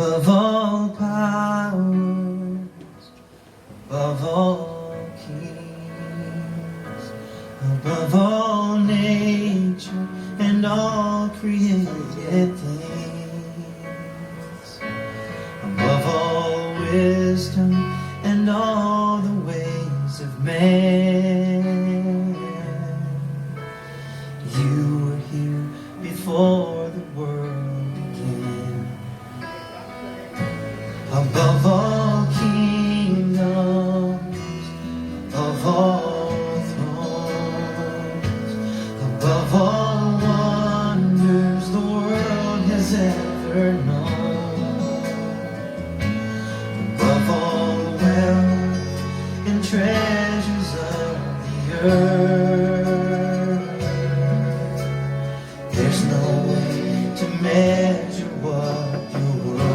above all powers, above all kings, above all nature and all created things, above all wisdom and all the ways of man. You were here before the world began. Above all kingdoms, above all thrones, above all wonders the world has ever known, above all wealth and treasures of the earth, there's no way to measure what you're worth.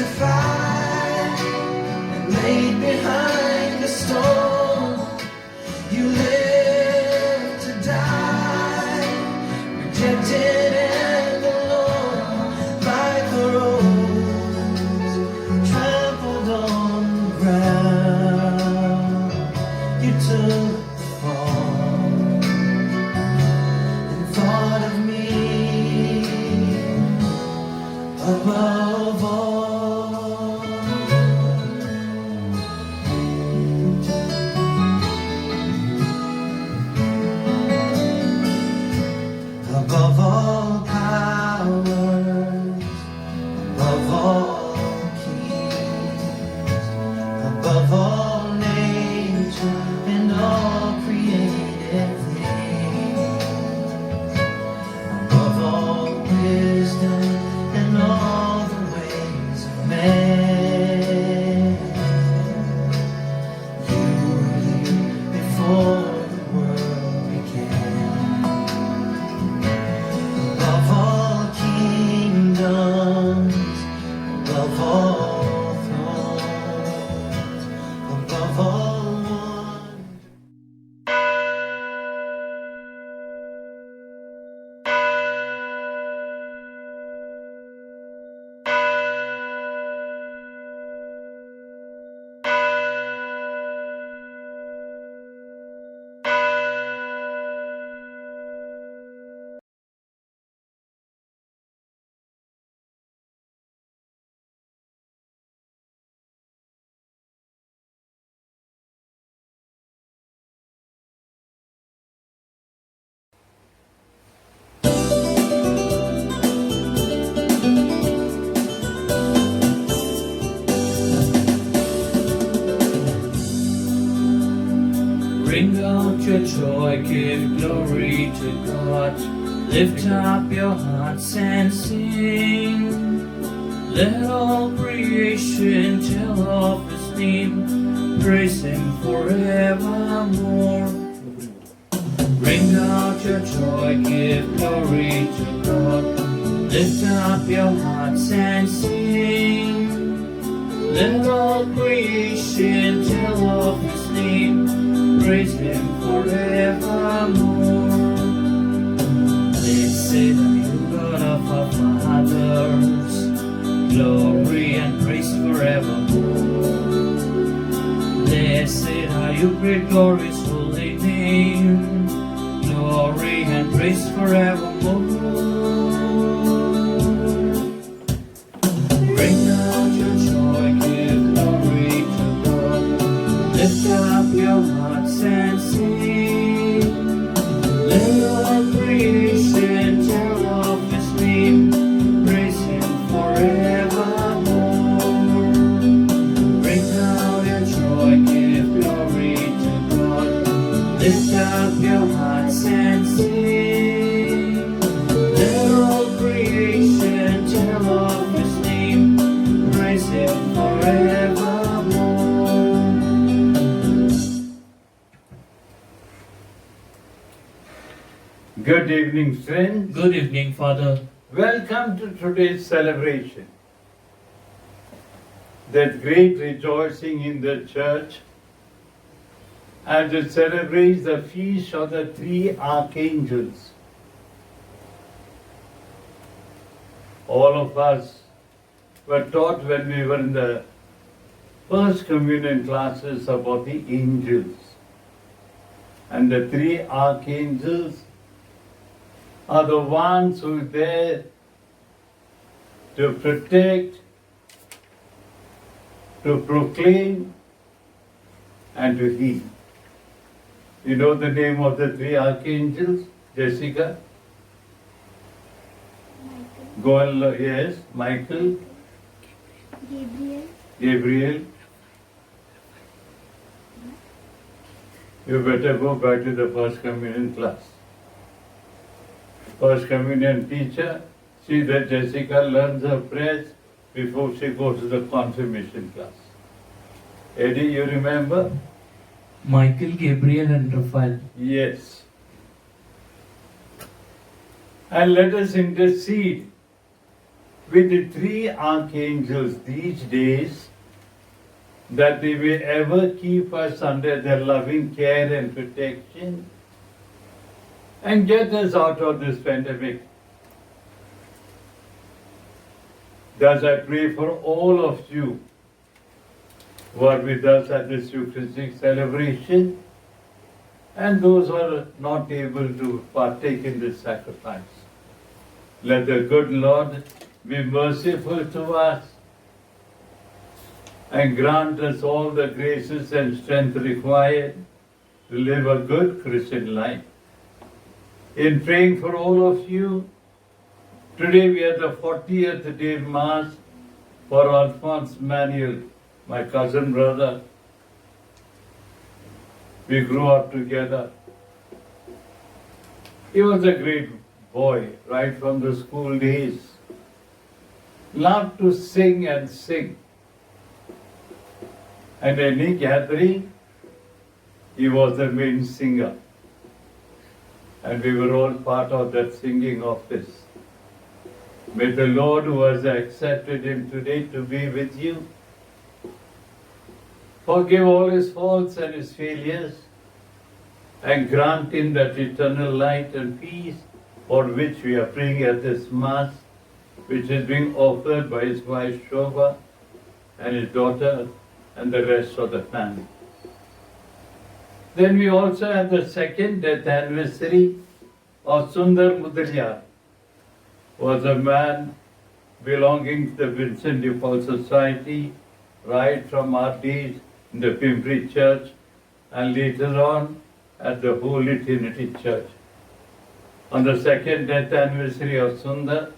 Crucified and laid behind the stone, you lived to die, rejected and alone, like a rose trampled on the ground. You took the fall and thought of me above all. Above all powers, above all kings, above all nature and all created things, above all wisdom and all the ways of man. You were here before the world began. Above all kingdoms, above all thrones, above all wonders. Bring out your joy, give glory to God. Lift up your hearts and sing. Let all creation tell of His name. Praise Him forevermore. Bring out your joy, give glory to God. Lift up your hearts and sing. Let all creation tell of His name. Praise Him forevermore. Blessed are you, God of our fathers, glory and praise forevermore. Blessed are you, great glorious holy name, glory and praise forevermore. Bring out your joy, give glory to God. Lift up your hearts and sing. Let all creation tell of His name. Praise Him forevermore. Bring out your joy, give glory to God. Lift up your hearts and sing. Let all creation tell of His name. Praise Him forevermore. Good evening, friends. Good evening, Father. Welcome to today's celebration. There's great rejoicing in the church as it celebrates the feast of the three archangels. all of us were taught when we were in the first communion classes about the angels. And the three archangels are the ones who are there to protect, to proclaim, and to heal. You know the name of the three archangels, Jessica? Goel, yes, Michael, Gabriel. You better go back to the first communion class. First communion teacher, see that Jessica learns her prayers before she goes to the confirmation class. Eddie, you remember? Michael, Gabriel, and Raphael. Yes. And let us intercede with the three archangels these days that they may ever keep us under their loving care and protection and get us out of this pandemic. Thus I pray for all of you who are with us at this Eucharistic celebration and those who are not able to partake in this sacrifice. Let the good Lord be merciful to us and grant us all the graces and strength required to live a good Christian life. In praying for all of you, today we are the 40th day Mass for Alphonse Manuel, my cousin brother. We grew up together. He was a great boy right from the school days. Loved to sing and sing. And any gathering, he was the main singer. And we were all part of that singing office. May the Lord who has accepted him today to be with you forgive all his faults and his failures and grant him that eternal light and peace for which we are praying at this Mass, which is being offered by his wife Shobha and his daughter and the rest of the family. Then we also have the second death anniversary of Sundar Mudaliar, who was a man belonging to the Vincent de Paul Society right from our days in the Pimpri Church and later on at the Holy Trinity Church. On the second death anniversary of Sundar,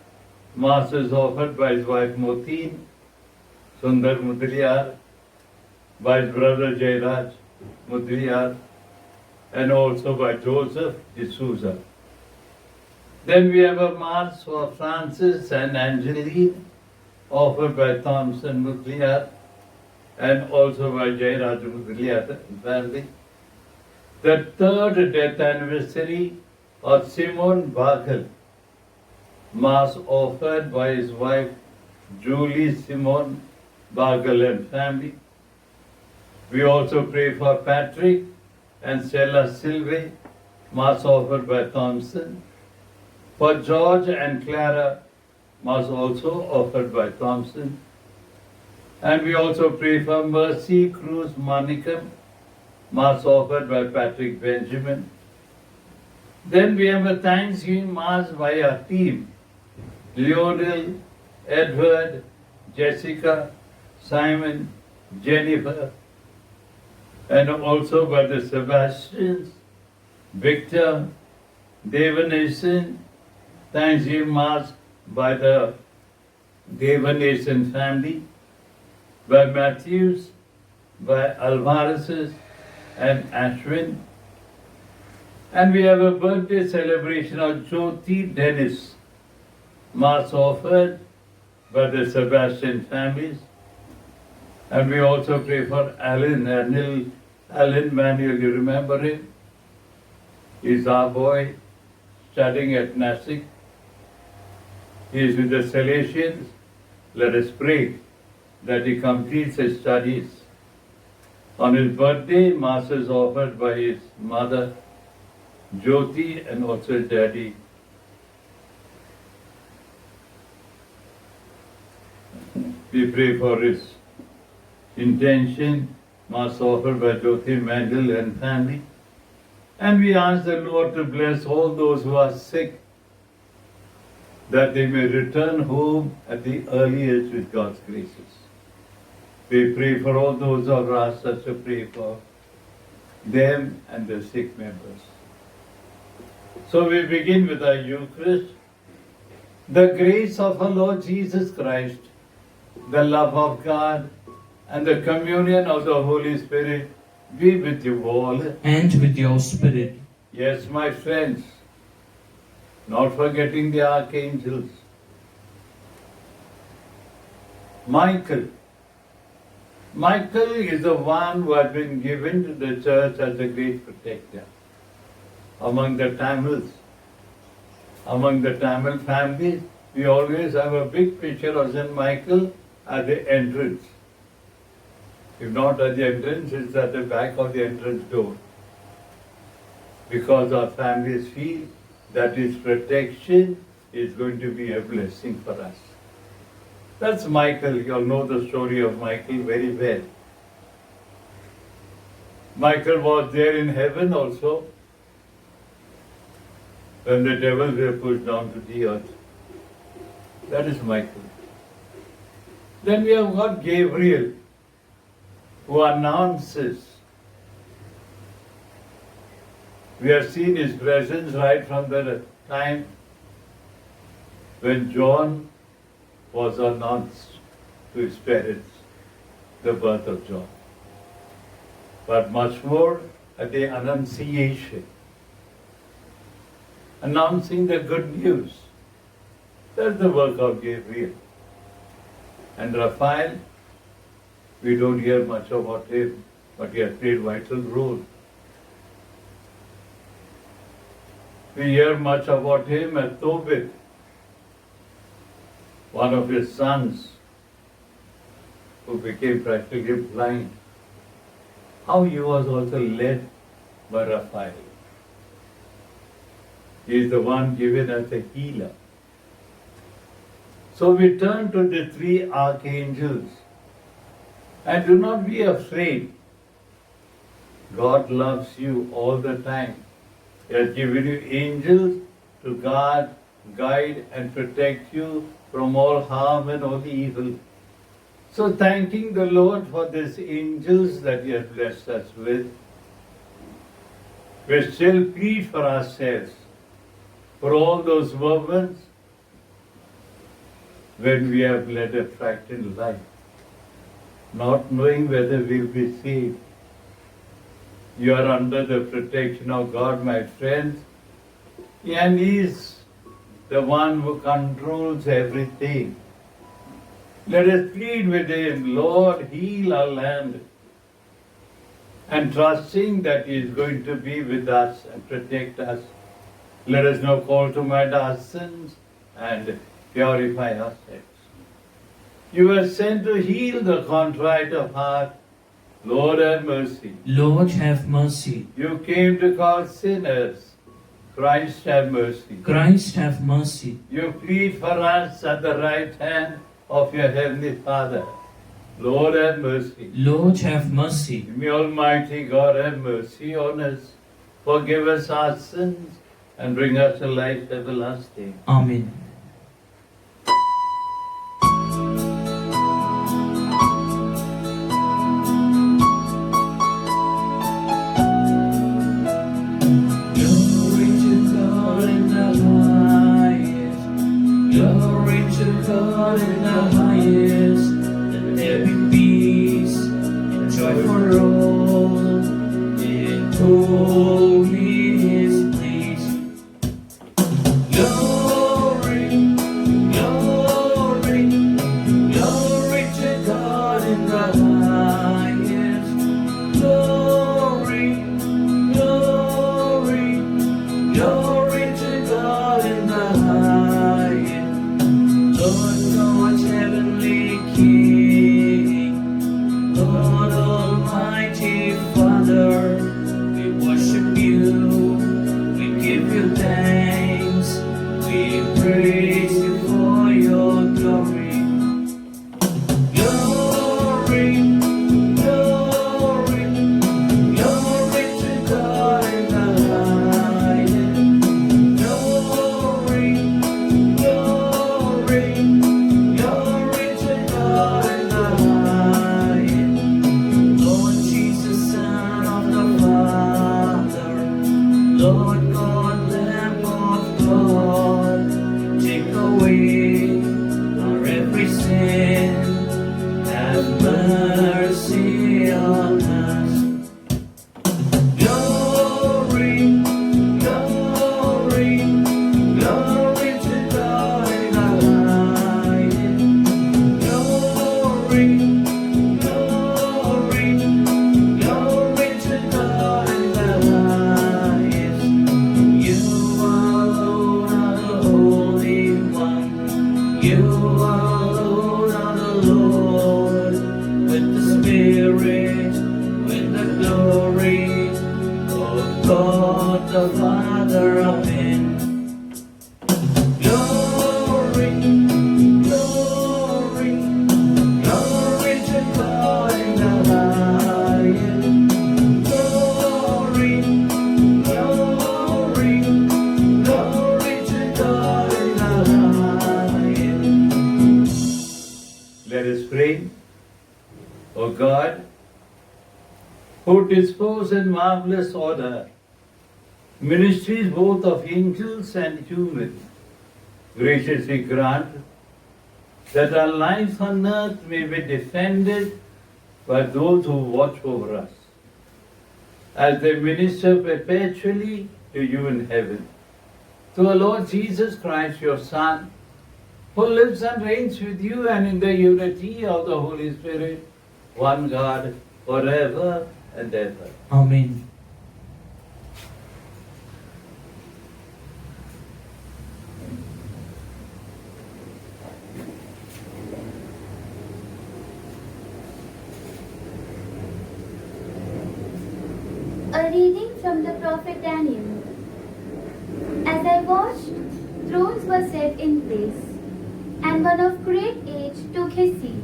Mass is offered by his wife Moteen, Sundar Mudaliar, by his brother Jairaj Mudaliar, and also by Joseph D'Souza. Then we have a Mass for Francis and Angeline, offered by Thompson Mudaliar, and also by Jairaj Mudaliar family. The third death anniversary of Simon Bagel, Mass offered by his wife Julie Simon Bagel and family. We also pray for Patrick and Stella Silve, Mass offered by Thompson. For George and Clara, Mass also offered by Thompson. And we also pray for Mercy Cruz Manicum, Mass offered by Patrick Benjamin. Then we have a Thanksgiving Mass by our team, Lionel, Edward, Jessica, Simon, Jennifer, and also by the Sebastians, Victor, Devanason, Thanksgiving Mass by the Devanason family, by Matthews, by Alvarez's and Ashwin. And we have a birthday celebration of Jyoti Dennis, Mass offered by the Sebastian families. And we also pray for Alan Manuel, you remember him? He's our boy studying at Nashik. He is with the Salesians. Let us pray that he completes his studies. On his birthday, Mass is offered by his mother, Jyoti, and also his daddy. We pray for his intention, Mass offered by Jyoti Mandel and family. And we ask the Lord to bless all those who are sick, that they may return home at the earliest with God's graces. We pray for all those who have asked us to pray for them and the sick members. So we begin with our Eucharist. The grace of our Lord Jesus Christ, the love of God, and the communion of the Holy Spirit be with you all. And with your spirit. Yes, my friends, not forgetting the archangels. Michael is the one who has been given to the church as a great protector. Among the Tamils, among the Tamil families, we always have a big picture of St. Michael at the entrance. If not at the entrance, it's at the back of the entrance door. Because our families feel that his protection is going to be a blessing for us. That's Michael. You all know the story of Michael very well. Michael was there in heaven also when the devils were pushed down to the earth. That is Michael. Then we have got Gabriel, who announces. We have seen his presence right from the time when John was announced to his parents, the birth of John. But much more at the Annunciation, announcing the good news. That's the work of Gabriel. And Raphael, we don't hear much about him, but he has played a vital role. We hear much about him as Tobit, one of his sons who became practically blind. How he was also led by Raphael. He is the one given as a healer. So we turn to the three archangels. And do not be afraid. God loves you all the time. He has given you angels to guard, guide, and protect you from all harm and all evil. So thanking the Lord for these angels that He has blessed us with, we still plead for ourselves, for all those moments when we have led a frightened life, not knowing whether we'll be saved. You are under the protection of God, my friends, and He is the one who controls everything. Let us plead with Him, Lord, heal our land, and trusting that He is going to be with us and protect us. Let us now call to mind our sins and purify ourselves. You were sent to heal the contrite of heart. Lord, have mercy. Lord, have mercy. You came to call sinners. Christ, have mercy. Christ, have mercy. You plead for us at the right hand of your Heavenly Father. Lord, have mercy. Lord, have mercy. May Almighty God have mercy on us, forgive us our sins, and bring us to life everlasting. Amen. God in the highest, let there be peace and joy for all in His place. Glory, glory, glory to God in the highest. Glory, glory, glory to God in the highest. Lord God's heavenly King, God Almighty. mercy on us. Glory, glory, glory to God in the highest. Glory, glory, glory to God in the highest. You alone are the Holy One. You alone are the Lord. With the Spirit, with the glory of God the Father, amen. Glory, glory, glory to God in the highest. Glory, glory, glory to God in the highest. Let us pray. O God, who dispose in marvelous order ministries both of angels and human, graciously grant that our lives on earth may be defended by those who watch over us, as they minister perpetually to you in heaven. Through our Lord Jesus Christ, your Son, who lives and reigns with you and in the unity of the Holy Spirit, one God, forever and ever. Amen. A reading from the prophet Daniel. As I watched, thrones were set in place, and one of great age took his seat.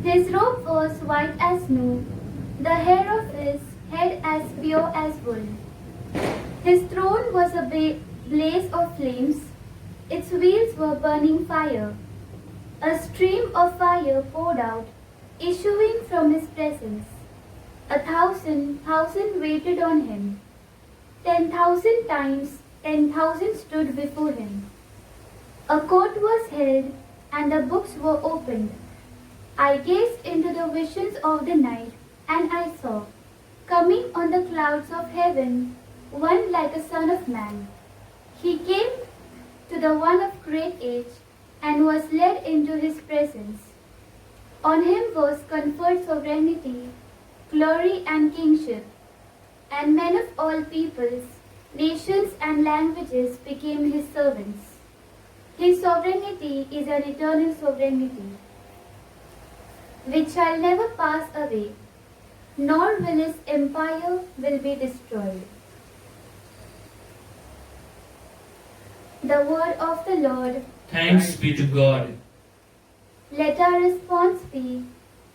His robe was white as snow, the hair of his head as pure as wool. His throne was a blaze of flames, its wheels were burning fire. A stream of fire poured out, issuing from his presence. 1,000 waited on him. 10,000 times 10,000 stood before him. A court was held, and the books were opened. I gazed into the visions of the night, and I saw, coming on the clouds of heaven, one like a son of man. He came to the one of great age, and was led into his presence. On him was conferred sovereignty, glory and kingship, and men of all peoples, nations and languages became his servants. His sovereignty is an eternal sovereignty, which shall never pass away, nor will his empire will be destroyed. The word of the Lord. Thanks be to God. Let our response be,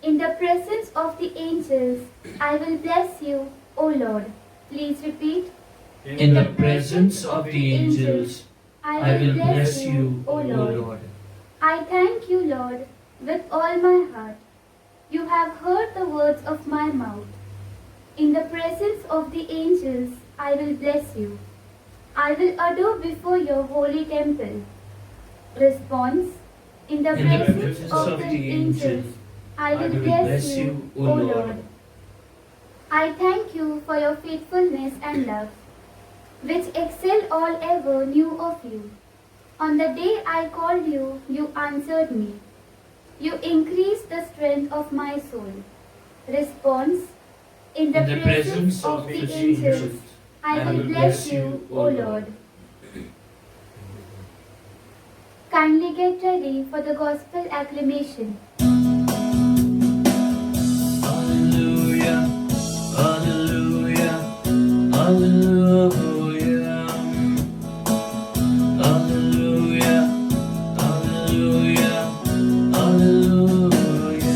in the presence of the angels, I will bless you, O Lord. Please repeat. In the presence of the angels, I will bless you, O Lord. I thank you, Lord, with all my heart. You have heard the words of my mouth. In the presence of the angels, I will bless you. I will adore before your holy temple. Response. In the presence of the angels, I will bless you, O Lord. I thank you for your faithfulness and love, which excel all ever knew of you. On the day I called you, you answered me. You increased the strength of my soul. Response. In the presence of the angels, I will bless you, O Lord. Kindly get ready for the gospel acclamation. Hallelujah, hallelujah, hallelujah. Hallelujah, hallelujah, hallelujah.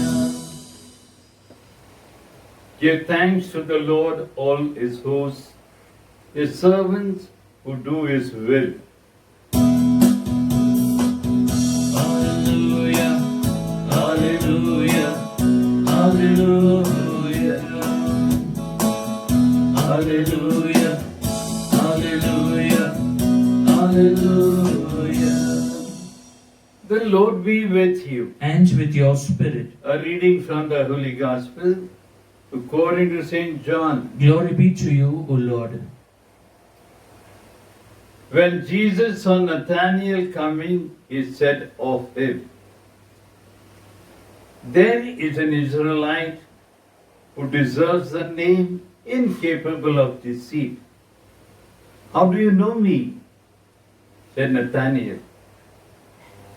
Give thanks to the Lord, all his hosts, his servants who do his will. Hallelujah, hallelujah, hallelujah. Hallelujah, hallelujah, hallelujah. The Lord be with you. and with your spirit. A reading from the Holy Gospel according to St. John. Glory be to you, O Lord. When Jesus saw Nathanael coming, he said of him, "There is an Israelite who deserves the name incapable of deceit." "How do you know me?" said Nathanael.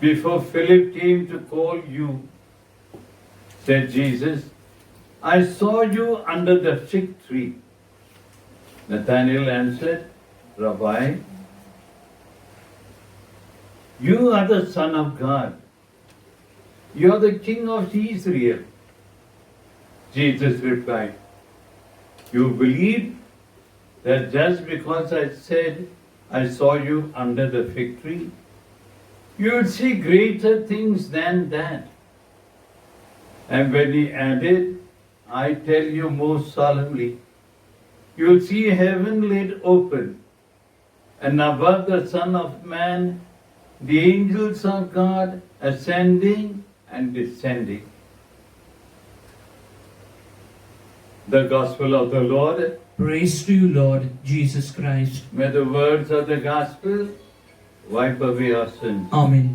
"Before Philip came to call you," said Jesus, "I saw you under the fig tree." Nathanael answered, "Rabbi, you are the Son of God. You are the King of Israel." Jesus replied, "You believe that just because I said I saw you under the fig tree, you would see greater things than that." And when he added, "I tell you most solemnly, you will see heaven laid open, and above the Son of Man, the angels of God ascending and descending." The Gospel of the Lord. Praise to you, Lord Jesus Christ. May the words of the Gospel wipe away our sins. Amen.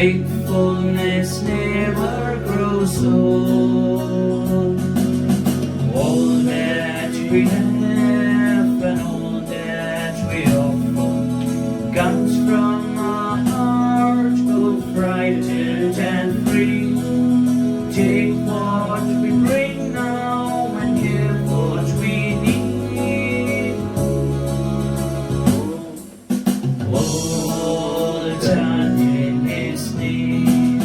Faithfulness never grows old. All that we have and all that we offer comes from our hearts, both frightened and free. Take what we bring now and give what we need. All done in His name.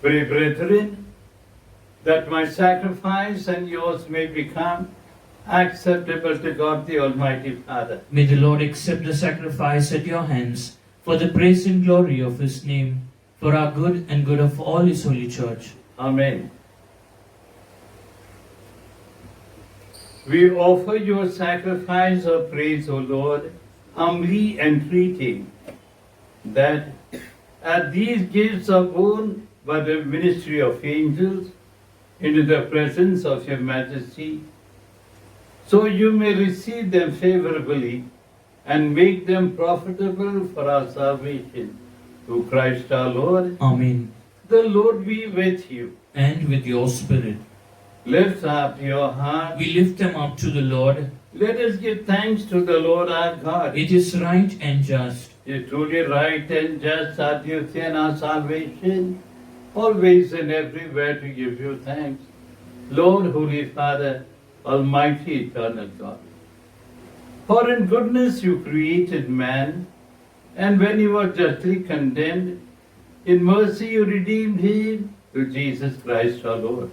Pray, brethren, that my sacrifice and yours may become acceptable to God the Almighty Father. May the Lord accept the sacrifice at your hands for the praise and glory of His name, for our good and good of all His holy church. Amen. We offer your sacrifice of praise, O Lord, humbly entreating that as these gifts are borne by the ministry of angels into the presence of your majesty, so you may receive them favorably and make them profitable for our salvation. Through Christ our Lord. Amen. The Lord be with you. And with your spirit. Lift up your heart. We lift them up to the Lord. Let us give thanks to the Lord our God. It is right and just. It is truly right and just, our duty and our salvation, always and everywhere to give you thanks. Lord, Holy Father, Almighty, Eternal God. For in goodness you created man, and when he was justly condemned, in mercy you redeemed him through Jesus Christ our Lord.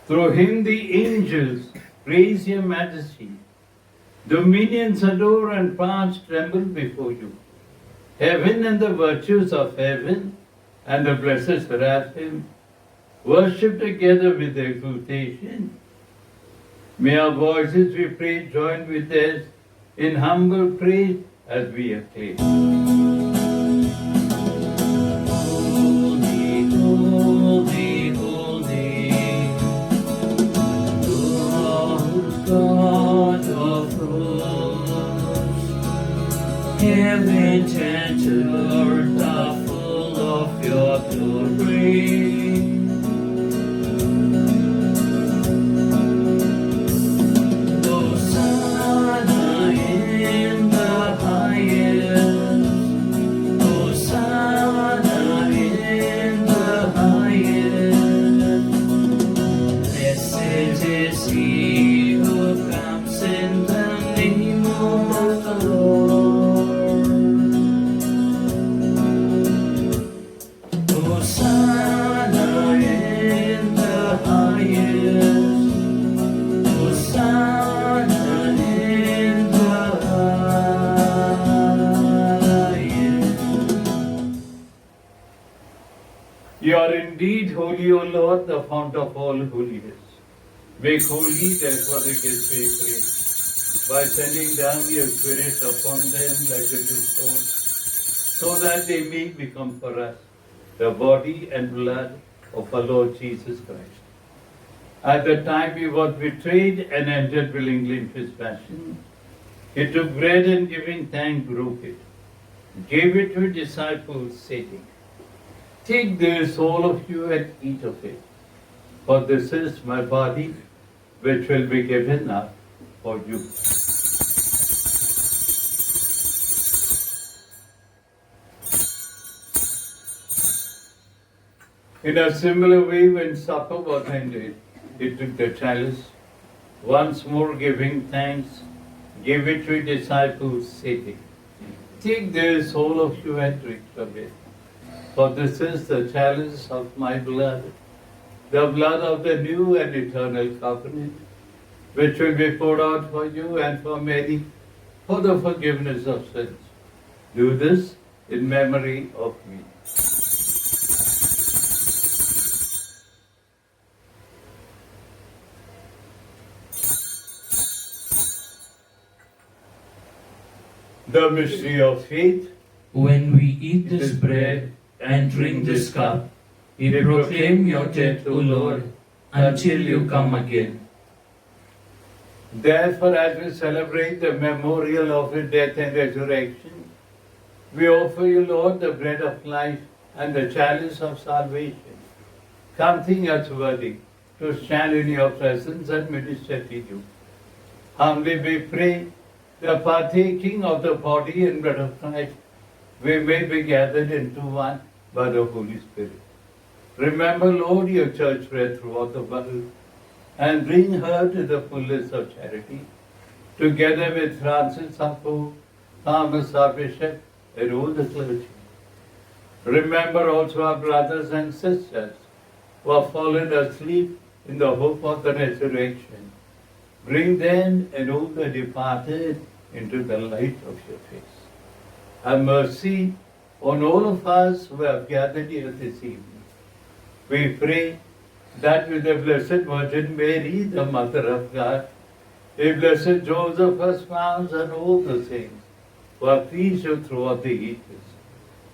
Through him the angels praise your majesty. Dominions adore and powers tremble before you. Heaven and the virtues of heaven and the blessed seraphim worship together with exultation. May our voices, we pray, join with theirs in humble praise as we acclaim. Holy, holy, holy, Lord God of hosts. You are indeed holy, O Lord, the fount of all holiness. Make holy their fornicators, we pray, by sending down your Spirit upon them like a dewfall, so that they may become for us the body and blood of our Lord Jesus Christ. At the time he was betrayed and entered willingly into his passion, he took bread and giving thanks broke it, gave it to his disciples, saying, "Take this, all of you, and eat of it, for this is my body, which will be given up for you." In a similar way, when supper was ended, he took the chalice, once more giving thanks, gave it to his disciples, saying, "Take this, all of you, and drink from it. For this is the chalice of my blood, the blood of the new and eternal covenant, which will be poured out for you and for many for the forgiveness of sins. Do this in memory of me." The mystery of faith. When we eat this bread and drink this cup, we proclaim your death, O Lord, until you come again. Therefore, as we celebrate the memorial of his death and resurrection, we offer you, Lord, the bread of life and the chalice of salvation, counting us worthy to stand in your presence and minister to you. Humbly we pray, the partaking of the body and blood of Christ, we may be gathered into one by the Holy Spirit. Remember, Lord, your church spread throughout the world, and bring her to the fullness of charity, together with Francis our Pope, Thomas our Bishop, and all the clergy. Remember also our brothers and sisters who have fallen asleep in the hope of the resurrection. Bring them and all the departed into the light of your face. Have mercy on all of us who have gathered here this evening. We pray that with the Blessed Virgin Mary, the Mother of God, the Blessed Joseph, her spouse, and all the saints who have pleased you throughout the ages,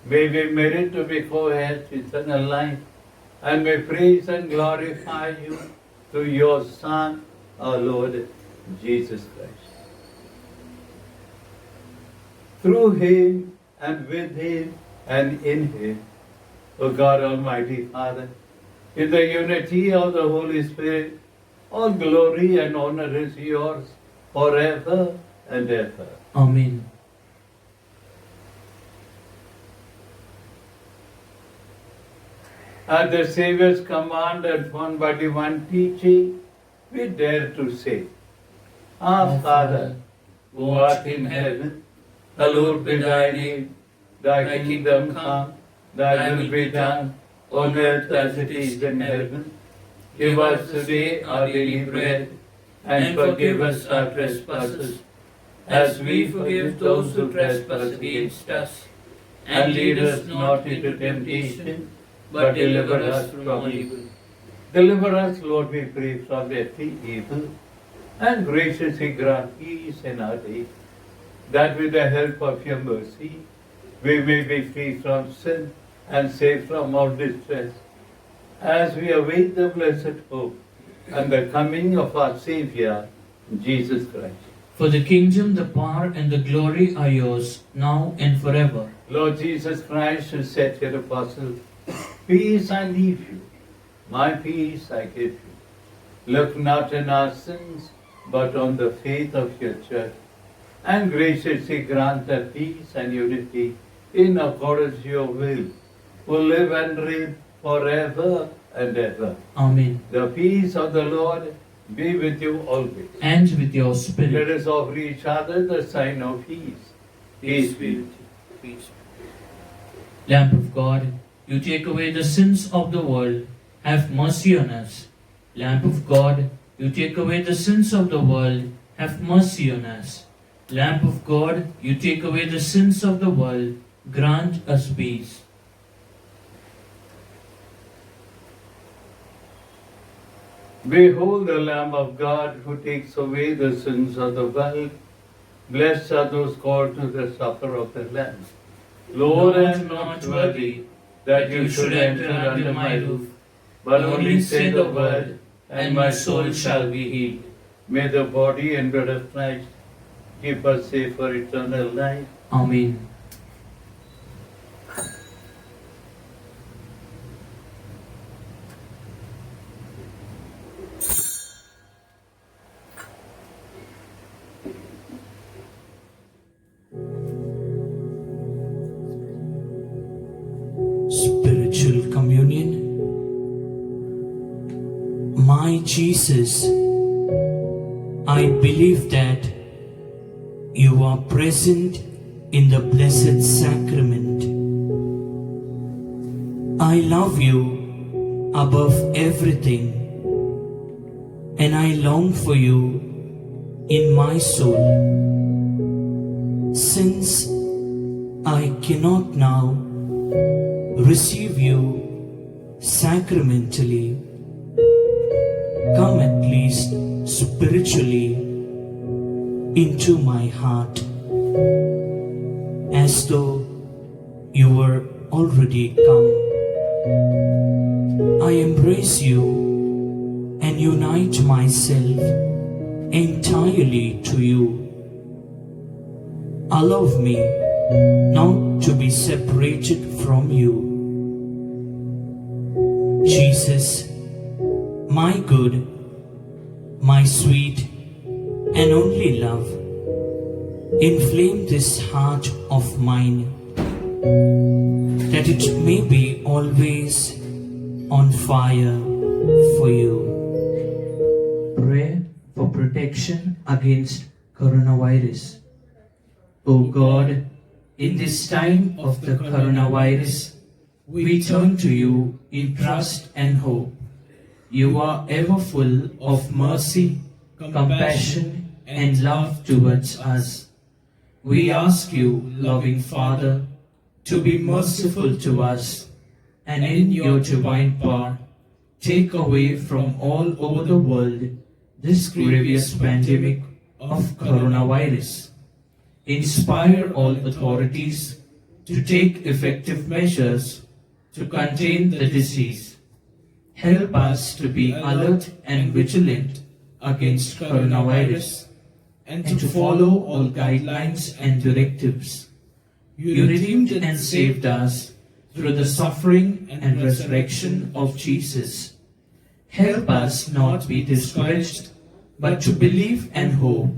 may we merit to be co-heirs to eternal life, and may praise and glorify you through your Son, our Lord Jesus Christ. Through him, and with him, and in him, O God Almighty Father, in the unity of the Holy Spirit, all glory and honor is yours forever and ever. Amen. At the Saviour's command and formed by divine teaching, we dare to say, Our Father, who art in heaven, hallowed be thy name. Thy kingdom come, thy will be done, on earth as it is in heaven. Give us today our daily bread, and forgive us our trespasses, as we forgive those who trespass against us. And lead us not into temptation, but deliver us from evil. Deliver us, Lord, we pray, from every evil, and graciously grant peace in our day, that with the help of your mercy, we may be free from sin and safe from all distress, as we await the blessed hope and the coming of our Saviour, Jesus Christ. For the kingdom, the power, and the glory are yours, now and forever. Lord Jesus Christ, who said to your apostles, Peace I leave you, my peace I give you. Look not on our sins, but on the faith of your church, and graciously grant the peace and unity in accordance to your will, who live and reign forever and ever. Amen. The peace of the Lord be with you always. And with your Let spirit. us offer each other the sign of peace. Peace be with you. Peace. Lamb of God, you take away the sins of the world, have mercy on us. Lamb of God, you take away the sins of the world, have mercy on us. Lamb of God, you take away the sins of the world, grant us peace. Behold the Lamb of God who takes away the sins of the world. Blessed are those called to the supper of the Lamb. Lord, I am not worthy that you should enter under my roof, but only say the word, and my soul shall be healed. May the body and blood of Christ keep us safe for eternal life. Amen. Spiritual Communion. My Jesus, I believe that you are present in the Blessed Sacrament. I love you above everything, and I long for you in my soul. Since I cannot now receive you sacramentally, come at least spiritually into my heart, as though you were already come. I embrace you and unite myself entirely to you. Allow me not to be separated from you. Jesus, my good, my sweet and only love, inflame this heart of mine, that it may be always on fire for you. Pray for protection against coronavirus. O God, in this time of the coronavirus, we turn to you in trust and hope. You are ever full of mercy, compassion, and love towards us. We ask you, loving Father, to be merciful to us, and in your divine power, take away from all over the world this grievous pandemic of coronavirus. Inspire all authorities to take effective measures to contain the disease. Help us to be alert and vigilant against coronavirus and to follow all guidelines and directives. You redeemed and saved us through the suffering and resurrection of Jesus. Help us not be discouraged, but to believe and hope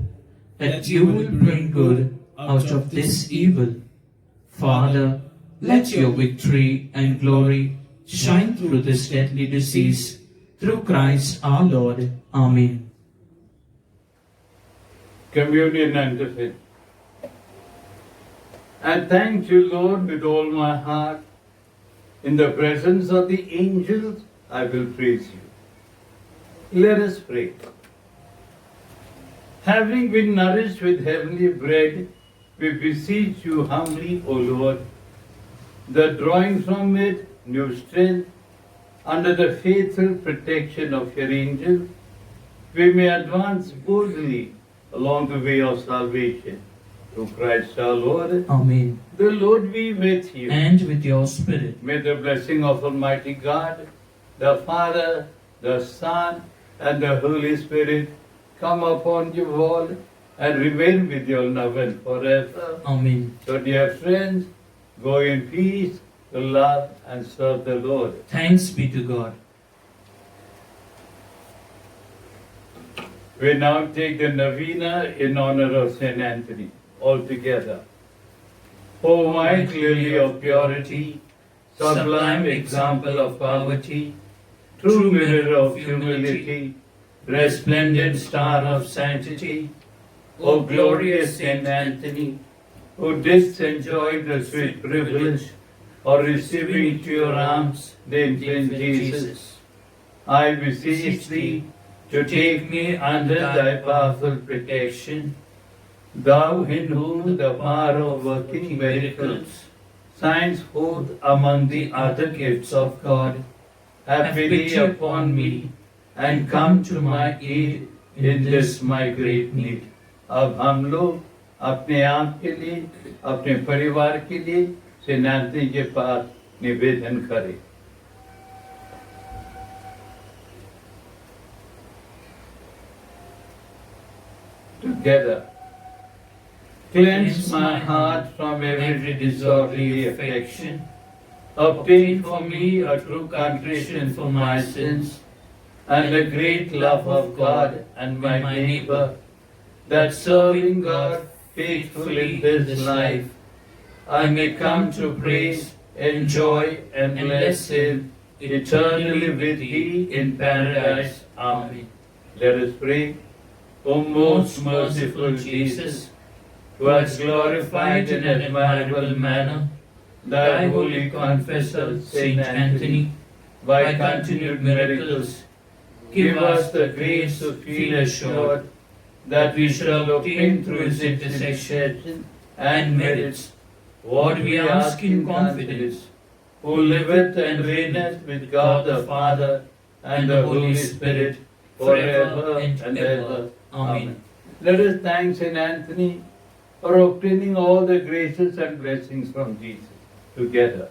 that you will bring good out of this evil. Father, let your victory and glory shine through this deadly disease, through Christ our Lord. Amen. Communion unto faith. I thank you, Lord, with all my heart. In the presence of the angels, I will praise you. Let us pray. Having been nourished with heavenly bread, we beseech you humbly, O Lord, that drawing from it new strength, under the faithful protection of your angels, we may advance boldly along the way of salvation. Through Christ our Lord. Amen. The Lord be with you. And with your spirit. May the blessing of Almighty God, the Father, the Son, and the Holy Spirit come upon you all and remain with you now and forever. Amen. So, dear friends, go in peace to love and serve the Lord. Thanks be to God. We now take the novena in honor of Saint Anthony. All together. O white lily of purity, sublime example of poverty, true mirror of humility, resplendent star of sanctity, O glorious Saint Anthony, who didst enjoy the sweet privilege of receiving into your arms the infant Jesus, I beseech thee to take me under thy powerful protection. Thou in whom the power of working miracles shines forth among the other gifts of God, have pity upon me and come to my aid in this my great need. अब हम लोग अपने आप के लिए, अपने परिवार के लिए सेनापति के पास निवेदन करें। Together, cleanse my heart from every disorderly affection. Obtain for me a true contrition for my sins and a great love of God and my neighbor, that serving God faithfully this life, I may come to praise, enjoy, and bless Him eternally with Thee in paradise. Amen. Let us pray. O most merciful Jesus, who hast glorified in an admirable manner Thy holy confessor, Saint Anthony, by continued miracles, give us the grace to feel assured that we shall obtain through His intercession and merits what we ask in confidence, who liveth and reigneth with God the Father and the Holy Spirit, forever and ever. Amen. Let us thank Saint Anthony for obtaining all the graces and blessings from Jesus. Together.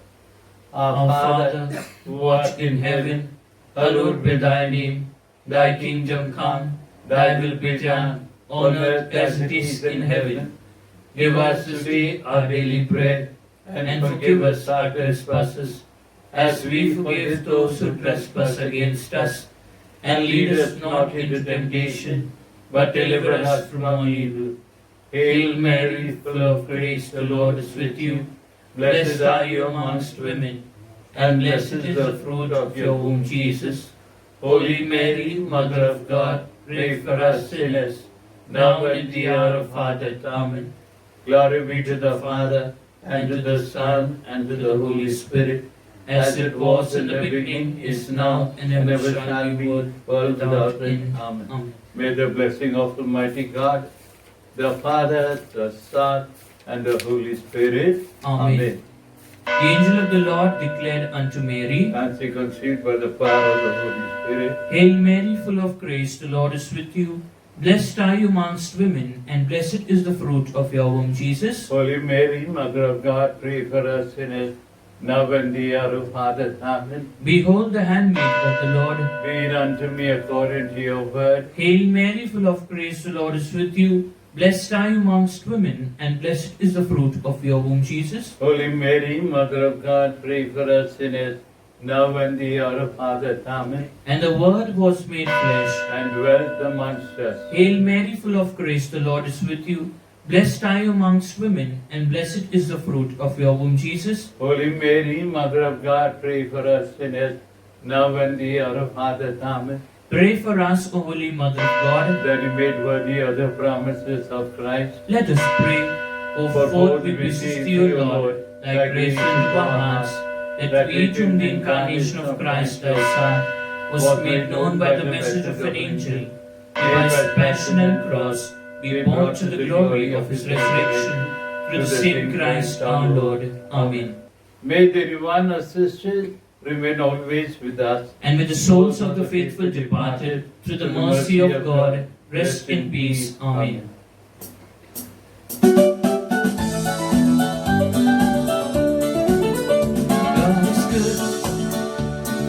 Our Father, who art in heaven, hallowed be Thy name. Thy kingdom come, Thy will be done, on earth as it is in heaven. Give us this day our daily bread, and forgive us our trespasses, as we forgive those who trespass against us. And lead us not into temptation, but deliver us from all evil. Hail Mary, full of grace, the Lord is with you. Blessed are you amongst women, and blessed is the fruit of your womb, Jesus. Holy Mary, Mother of God, pray for us sinners, now and at the hour of our death. Amen. Glory be to the Father, and to the Son, and to the Holy Spirit, as it was in the beginning, is now, and ever shall be, world without end. Amen. May the blessing of Almighty God, the Father, the Son, and the Holy Spirit. Amen. The angel of the Lord declared unto Mary, Nancy conceived by the power of the Holy Spirit. Hail Mary, full of grace, the Lord is with you. Blessed are you amongst women, and blessed is the fruit of your womb, Jesus. Holy Mary, Mother of God, pray for us sinners, now and the hour of our death. Amen. Behold the handmaid of the Lord. Be it unto me according to your word. Hail Mary, full of grace, the Lord is with you. Blessed are you amongst women, and blessed is the fruit of your womb, Jesus. Holy Mary, Mother of God, pray for us sinners, now and the hour of our death. Amen. And the Word was made flesh, and dwelt amongst us. Hail Mary, full of grace, the Lord is with you. Blessed are you amongst women, and blessed is the fruit of your womb, Jesus. Holy Mary, Mother of God, pray for us sinners, now and the hour of our death. Amen. Pray for us, O Holy Mother of God, that we made worthy of the promises of Christ. Let us pray. O forth we beseech thee, O Lord, thy grace into our hearts, that we, to whom the incarnation of Christ thy Son was made known by the message of an angel, by his passion and cross, be brought to the glory of his resurrection, through the same Christ our Lord. Amen. May the divine assistance remain always with us, And with the souls of the faithful departed, through the mercy of God, rest in peace. Amen. God is good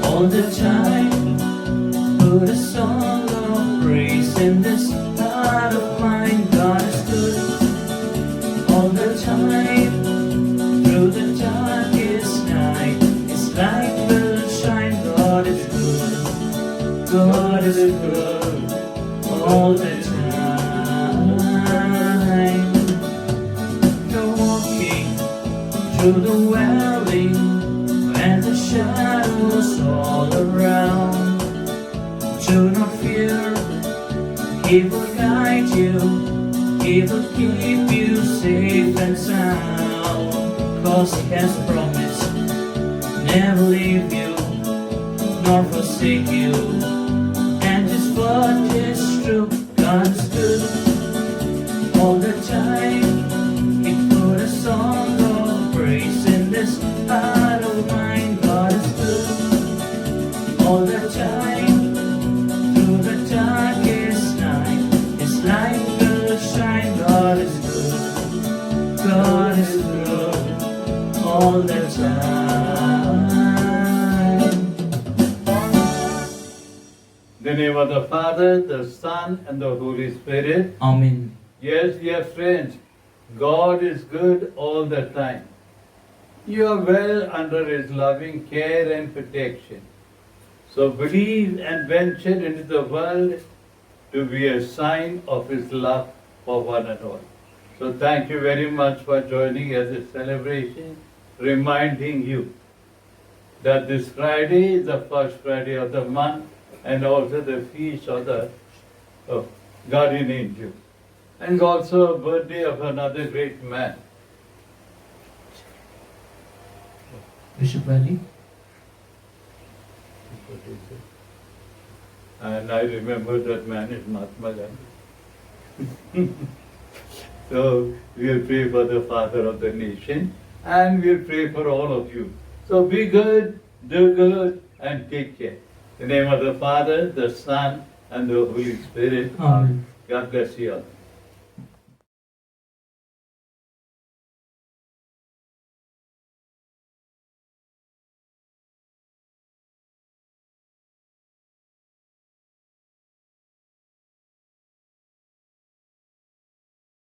all the time. Put a song of praise in this heart of mine. God is good all the time. Through the darkest night, His light will shine. God is good. God is good all the time. You're walking through the valley and the shadows all around. Do not fear, He will guide you, He will keep you safe and sound. 'Cause He has promised never leave you nor forsake you, and His word is true. God is good all the time. He put a song of praise in this heart of mine. God is good all the time. In the name of the Father, the Son, and the Holy Spirit. Amen. Yes, dear friends, God is good all the time. You are well under His loving care and protection. So believe and venture into the world to be a sign of His love for one and all. So thank you very much for joining us this celebration, reminding you that this Friday is the first Friday of the month and also the feast of the guardian angel. And also a birthday of another great man. Bishop Valley. And I remember that man is Mahatma Gandhi. So we'll pray for the father of the nation and we'll pray for all of you. So be good, do good, and take care. In the name of the Father, the Son, and the Holy Spirit. Amen. God bless you all.